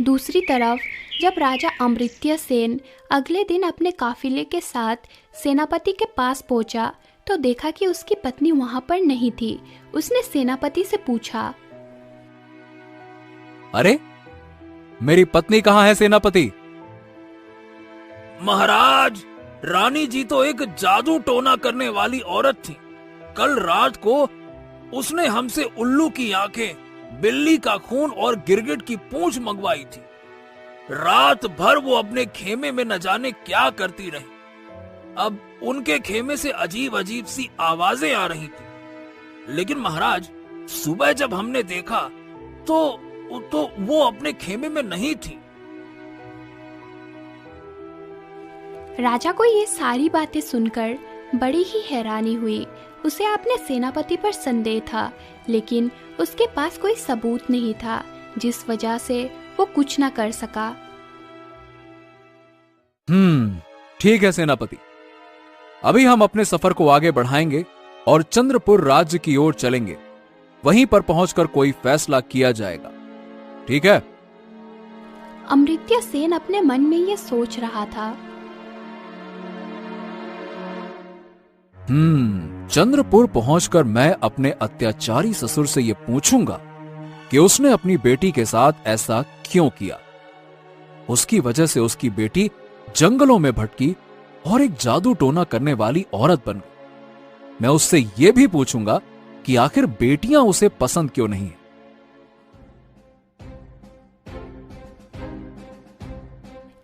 दूसरी तरफ जब राजा अमृत्य सेन अगले दिन अपने काफिले के साथ सेनापति के पास पहुंचा तो देखा कि उसकी पत्नी वहां पर नहीं थी। उसने सेनापति से पूछा, अरे, मेरी पत्नी कहाँ है सेनापति? महाराज, रानी जी तो एक जादू टोना करने वाली औरत थी। कल रात को उसने हमसे उल्लू की आंखें, बिल्ली का खून और गिरगिट की पूंछ मंगवाई थी। रात भर वो अपने खेमे में न जाने क्या करती रही। अब उनके खेमे से अजीब अजीब सी आवाजें आ रही थी। लेकिन महाराज, सुबह जब हमने देखा तो वो अपने खेमे में नहीं थी। राजा को ये सारी बातें सुनकर बड़ी ही हैरानी हुई। उसे अपने सेनापति पर संदेह था, लेकिन उसके पास कोई सबूत नहीं था, जिस वजह से वो कुछ न कर सका। ठीक है सेनापति, अभी हम अपने सफर को आगे बढ़ाएंगे और चंद्रपुर राज्य की ओर चलेंगे। वहीं पर पहुंचकर कोई फैसला किया जाएगा, ठीक है? अमृत्य सेन अपने मन में ये सोच रहा था। चंद्रपुर पहुंचकर मैं अपने अत्याचारी ससुर से यह पूछूंगा कि उसने अपनी बेटी के साथ ऐसा क्यों किया। उसकी वजह से उसकी बेटी जंगलों में भटकी और एक जादू टोना करने वाली औरत बन गई। मैं उससे यह भी पूछूंगा कि आखिर बेटियां उसे पसंद क्यों नहीं है।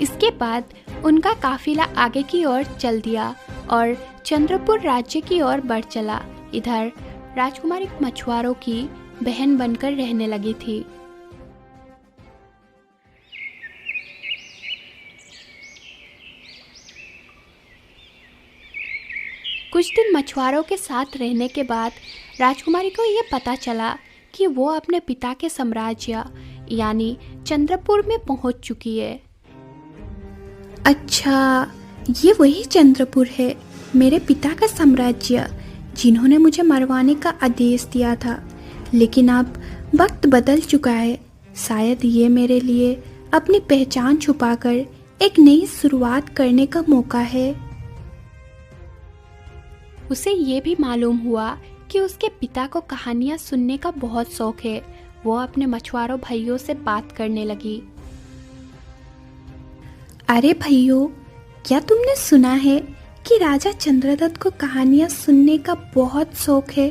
इसके बाद उनका काफिला आगे की ओर चल दिया और चंद्रपुर राज्य की ओर बढ़ चला। इधर राजकुमारी मछुआरों की बहन बनकर रहने लगी थी। कुछ दिन मछुआरों के साथ रहने के बाद राजकुमारी को यह पता चला कि वो अपने पिता के साम्राज्य यानी चंद्रपुर में पहुंच चुकी है। अच्छा, ये वही चंद्रपुर है, मेरे पिता का साम्राज्य, जिन्होंने मुझे मरवाने का आदेश दिया था। लेकिन अब वक्त बदल चुका है। शायद ये मेरे लिए अपनी पहचान छुपाकर एक नई शुरुआत करने का मौका है। उसे ये भी मालूम हुआ कि उसके पिता को कहानियां सुनने का बहुत शौक है। वो अपने मछुआरों भाइयों से बात करने लगी। अरे भाइयों, क्या तुमने सुना है कि राजा चंद्रदत्त को कहानियां सुनने का बहुत शौक है?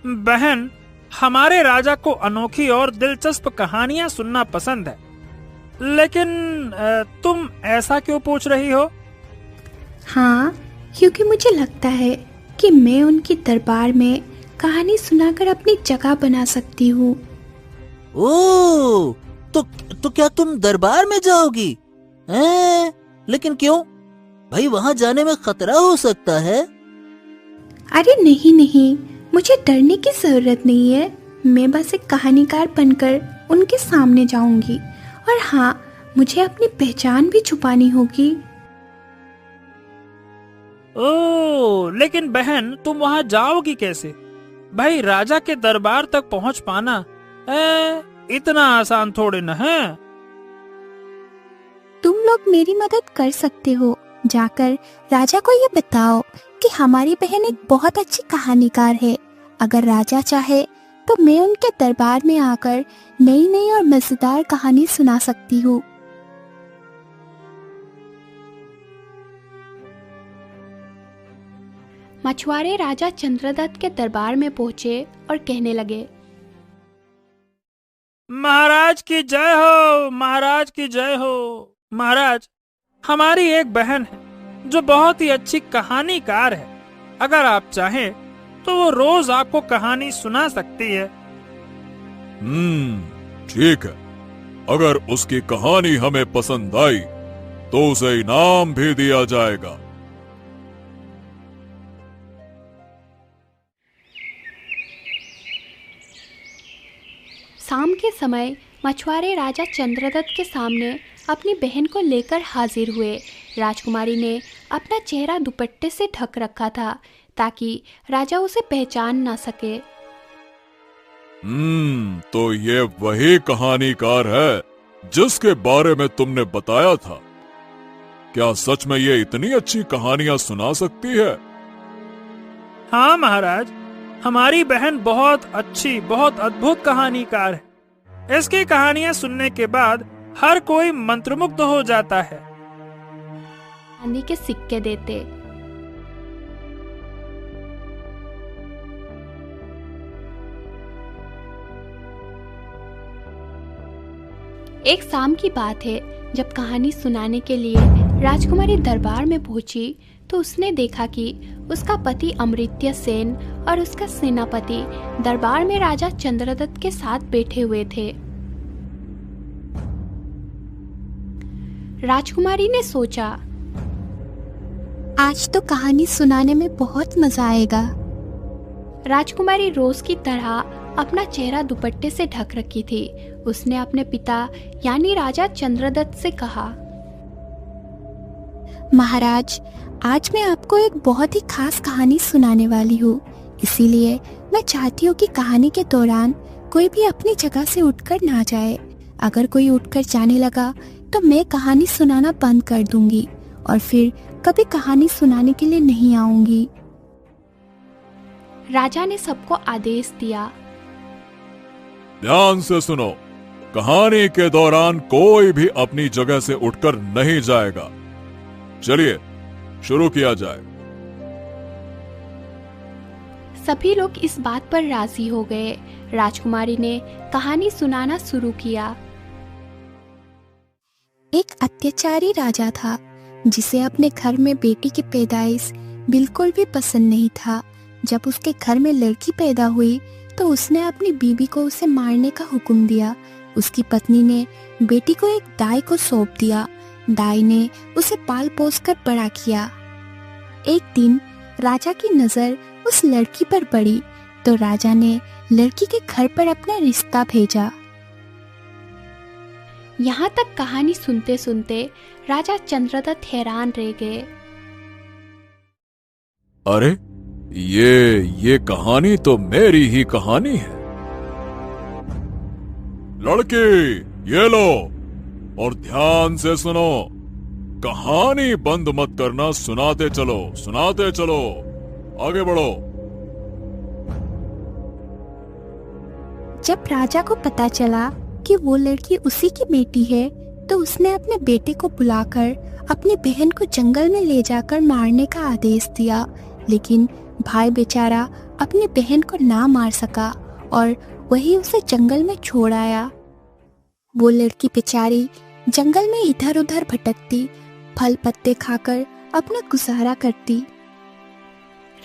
बहन, हमारे राजा को अनोखी और दिलचस्प कहानियां सुनना पसंद है। लेकिन तुम ऐसा क्यों पूछ रही हो? हाँ, क्योंकि मुझे लगता है कि मैं उनकी दरबार में कहानी सुनाकर अपनी जगह बना सकती हूँ। ओह, तो क्या तुम दरबार में जाओगी? लेकिन क्यों? भाई, वहाँ जाने में खतरा हो सकता है। अरे नहीं, मुझे डरने की जरूरत नहीं है। मैं बस एक कहानीकार बनकर उनके सामने जाऊंगी। और हाँ, मुझे अपनी पहचान भी छुपानी होगी। ओह, लेकिन बहन, तुम वहाँ जाओगी कैसे? भाई, राजा के दरबार तक पहुँच पाना इतना आसान थोड़े न है। तुम लोग मेरी मदद कर सकते हो। जाकर राजा को ये बताओ कि हमारी बहन एक बहुत अच्छी कहानीकार है। अगर राजा चाहे तो मैं उनके दरबार में आकर नई और मजेदार कहानी सुना सकती हूँ। मछुआरे राजा चंद्रदत्त के दरबार में पहुंचे और कहने लगे, महाराज की जय हो, महाराज की जय हो। महाराज, हमारी एक बहन है जो बहुत ही अच्छी कहानीकार है। अगर आप चाहें तो वो रोज आपको कहानी सुना सकती है। ठीक है। अगर उसकी कहानी हमें पसंद आई तो उसे इनाम भी दिया जाएगा। शाम के समय मछुआरे राजा चंद्रदत्त के सामने अपनी बहन को लेकर हाजिर हुए। राजकुमारी ने अपना चेहरा दुपट्टे से ढक रखा था ताकि राजा उसे पहचान ना सके। तो ये वही कहानीकार है जिसके बारे में तुमने बताया था, क्या सच में ये इतनी अच्छी कहानियां सुना सकती है? हाँ महाराज, हमारी बहन बहुत अच्छी, बहुत अद्भुत कहानीकार है। इसकी कहानियां सुनने के बाद हर कोई मंत्रमुग्ध हो जाता है। चांदी के सिक्के देते। एक शाम की बात है, जब कहानी सुनाने के लिए राजकुमारी दरबार में पहुंची तो उसने देखा कि उसका पति अमृत्य सेन और उसका सेनापति दरबार में राजा चंद्रदत्त के साथ बैठे हुए थे। राजकुमारी ने सोचा, आज तो कहानी सुनाने में बहुत मजा आएगा। राजकुमारी रोज की तरह अपना चेहरा दुपट्टे से ढक रखी थी। उसने अपने पिता यानी राजा चंद्रदत्त से कहा, महाराज, आज मैं आपको एक बहुत ही खास कहानी सुनाने वाली हूँ। इसीलिए मैं चाहती हूँ कि कहानी के दौरान कोई भी अपनी जगह से उठकर ना जाए। अगर कोई उठकर जाने लगा तो मैं कहानी सुनाना बंद कर दूंगी और फिर कभी कहानी सुनाने के लिए नहीं आऊंगी। राजा ने सबको आदेश दिया, ध्यान से सुनो, कहानी के दौरान कोई भी अपनी जगह से उठकर नहीं जाएगा। चलिए शुरू किया जाए। सभी लोग इस बात पर राजी हो गए। राजकुमारी ने कहानी सुनाना शुरू किया। एक अत्याचारी राजा था जिसे अपने घर में बेटी की पैदाइश बिल्कुल भी पसंद नहीं था। जब उसके घर में लड़की पैदा हुई तो उसने अपनी बीवी को उसे मारने का हुक्म दिया। उसकी पत्नी ने बेटी को एक दाई को सौंप दिया। दाई ने उसे पाल पोस कर बड़ा किया। एक दिन राजा की नजर उस लड़की पर पड़ी तो राजा ने लड़की के घर पर अपना रिश्ता भेजा। यहाँ तक कहानी सुनते सुनते राजा चंद्रदत्त हैरान रह गए। अरे ये कहानी तो मेरी ही कहानी है। लड़की, ये लो और ध्यान से सुनो। कहानी बंद मत करना, सुनाते चलो, सुनाते चलो, आगे बढ़ो। जब राजा को पता चला कि वो लड़की उसी की बेटी है तो उसने अपने बेटे को बुलाकर अपनी बहन को जंगल में ले जाकर मारने का आदेश दिया। लेकिन भाई बेचारा अपनी बहन को ना मार सका और वही उसे जंगल में छोड़ आया। वो लड़की बेचारी जंगल में इधर उधर भटकती, फल पत्ते खाकर अपना गुजारा करती।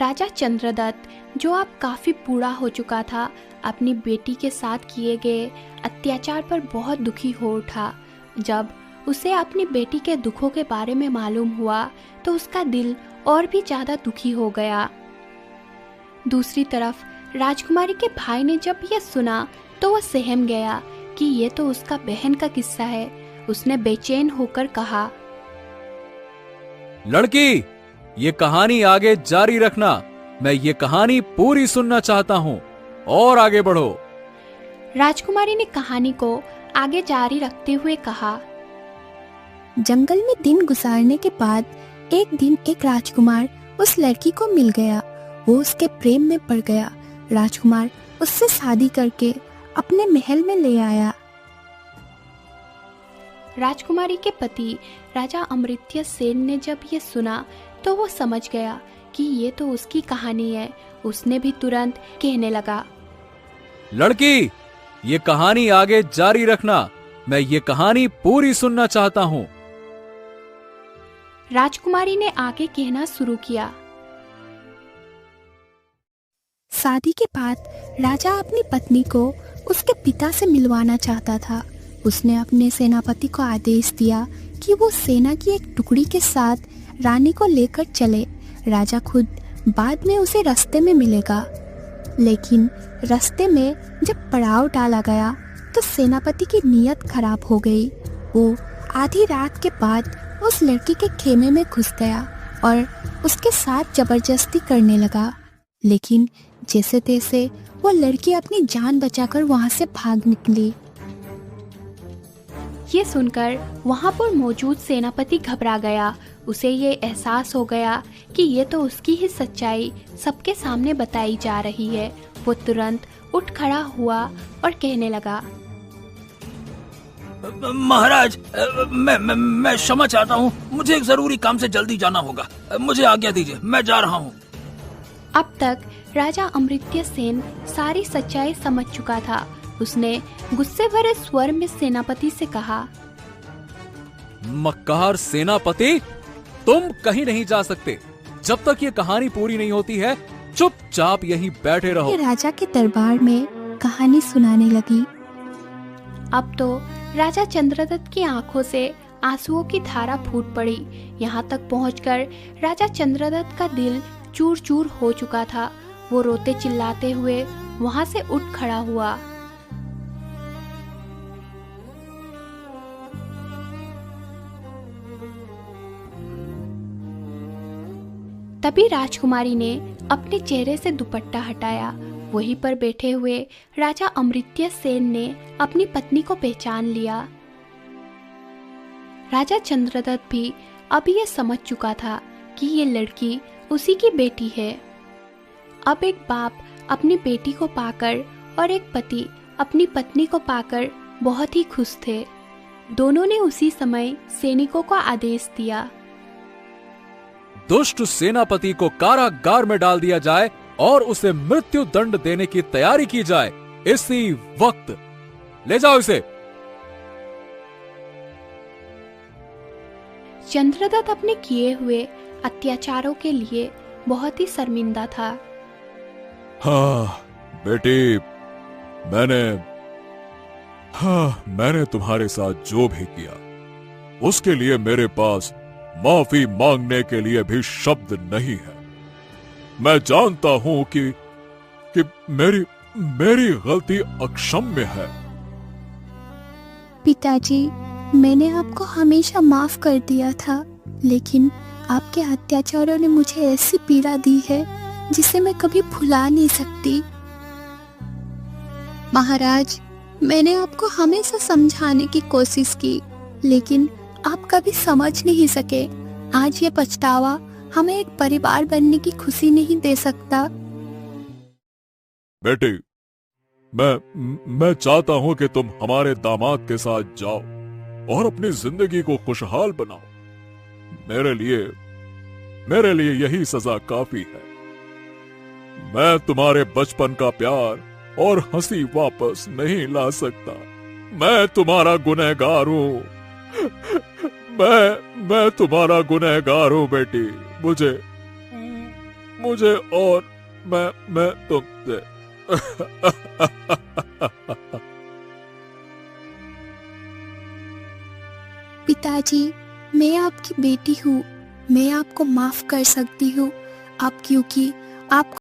राजा चंद्रदत्त, जो अब काफी बूढ़ा हो चुका था, अपनी बेटी के साथ किए गए अत्याचार पर बहुत दुखी हो उठा। जब उसे अपनी बेटी के दुखों के बारे में मालूम हुआ तो उसका दिल और भी ज्यादा दुखी हो गया। दूसरी तरफ राजकुमारी के भाई ने जब यह सुना तो वह सहम गया कि यह तो उसका बहन का किस्सा है। उसने बेचैन होकर कहा, लड़की, ये कहानी आगे जारी रखना। मैं ये कहानी पूरी सुनना चाहता हूँ, और आगे बढ़ो। राजकुमारी ने कहानी को आगे जारी रखते हुए कहा, जंगल में दिन गुजारने के बाद एक दिन एक राजकुमार उस लड़की को मिल गया। वो उसके प्रेम में पड़ गया। राजकुमार उससे शादी करके अपने महल में ले आया। राजकुमारी के पति राजा अमृत्य सेन ने जब ये सुना तो वो समझ गया कि ये तो उसकी कहानी है। उसने भी तुरंत कहने लगा, लड़की, ये कहानी आगे जारी रखना। मैं ये कहानी पूरी सुनना चाहता हूँ। राजकुमारी ने आगे कहना शुरू किया। शादी के बाद राजा अपनी पत्नी को उसके पिता से मिलवाना चाहता था। उसने अपने सेनापति को आदेश दिया कि वो सेना की एक टुकड़ी के साथ रानी को लेकर चले। राजा खुद बाद में उसे रास्ते में मिलेगा। लेकिन रास्ते में जब पड़ाव डाला गया तो सेनापति की नीयत खराब हो गई। वो आधी रात के बाद उस लड़की के खेमे में घुस गया और उसके साथ जबरदस्ती करने लगा। लेकिन जैसे तैसे वो लड़की अपनी जान बचाकर वहां से भाग निकली। ये सुनकर वहां पर मौजूद सेनापति घबरा गया। उसे ये एहसास हो गया कि ये तो उसकी ही सच्चाई सबके सामने बताई जा रही है। वो तुरंत उठ खड़ा हुआ और कहने लगा, महाराज, मैं क्षमा चाहता हूँ। मुझे एक जरूरी काम से जल्दी जाना होगा। मुझे आज्ञा दीजिए, मैं जा रहा हूँ। अब तक राजा अमृत्य सेन सारी सच्चाई समझ चुका था। उसने गुस्से भरे स्वर में सेनापति से कहा, मक्कार सेनापति, तुम कहीं नहीं जा सकते। जब तक ये कहानी पूरी नहीं होती है, चुपचाप यहीं बैठे रहो। ये राजा के दरबार में कहानी सुनाने लगी। अब तो राजा चंद्रदत्त की आंखों से आंसुओं की धारा फूट पड़ी। यहाँ तक पहुंचकर राजा चंद्रदत्त का दिल चूर चूर हो चुका था। वो रोते चिल्लाते हुए वहां से उठ खड़ा हुआ। तभी राजकुमारी ने अपने चेहरे से दुपट्टा हटाया। वहीं पर बैठे हुए राजा अमृत्य सेन ने अपनी पत्नी को पहचान लिया। राजा चंद्रदत्त भी अब ये समझ चुका था कि ये लड़की उसी की बेटी है। अब एक बाप अपनी बेटी को पाकर और एक पति अपनी पत्नी को पाकर बहुत ही खुश थे। दोनों ने उसी समय सैनिकों को आदेश दिया, दुष्ट सेनापति को कारागार में डाल दिया जाए और उसे मृत्यु दंड देने की तैयारी की जाए। इसी वक्त ले जाओ इसे। चंद्रदत्त अपने किए हुए अत्याचारों के लिए बहुत ही शर्मिंदा था। हाँ बेटी, मैंने तुम्हारे साथ जो भी किया उसके लिए मेरे पास माफी मांगने के लिए भी शब्द नहीं है। मैं जानता हूं कि मेरी गलती अक्षम्य है। पिताजी, मैंने आपको हमेशा माफ कर दिया था, लेकिन आपके अत्याचारों ने मुझे ऐसी पीड़ा दी है जिसे मैं कभी भुला नहीं सकती। महाराज, मैंने आपको हमेशा समझाने की कोशिश की, लेकिन आप कभी समझ नहीं सके। आज ये पछतावा हमें एक परिवार बनने की खुशी नहीं दे सकता। बेटी, मैं चाहता हूं कि तुम हमारे दामाद के साथ जाओ और अपनी जिंदगी को खुशहाल बनाओ। मेरे लिए यही सजा काफी है। मैं तुम्हारे बचपन का प्यार और हंसी वापस नहीं ला सकता। मैं तुम्हारा गुनहगार हूँ। मैं तुम्हारा गुनहगार हूँ बेटी। मुझे और मैं तुमसे पिताजी, मैं आपकी बेटी हूँ। मैं आपको माफ कर सकती हूँ, क्योंकि आप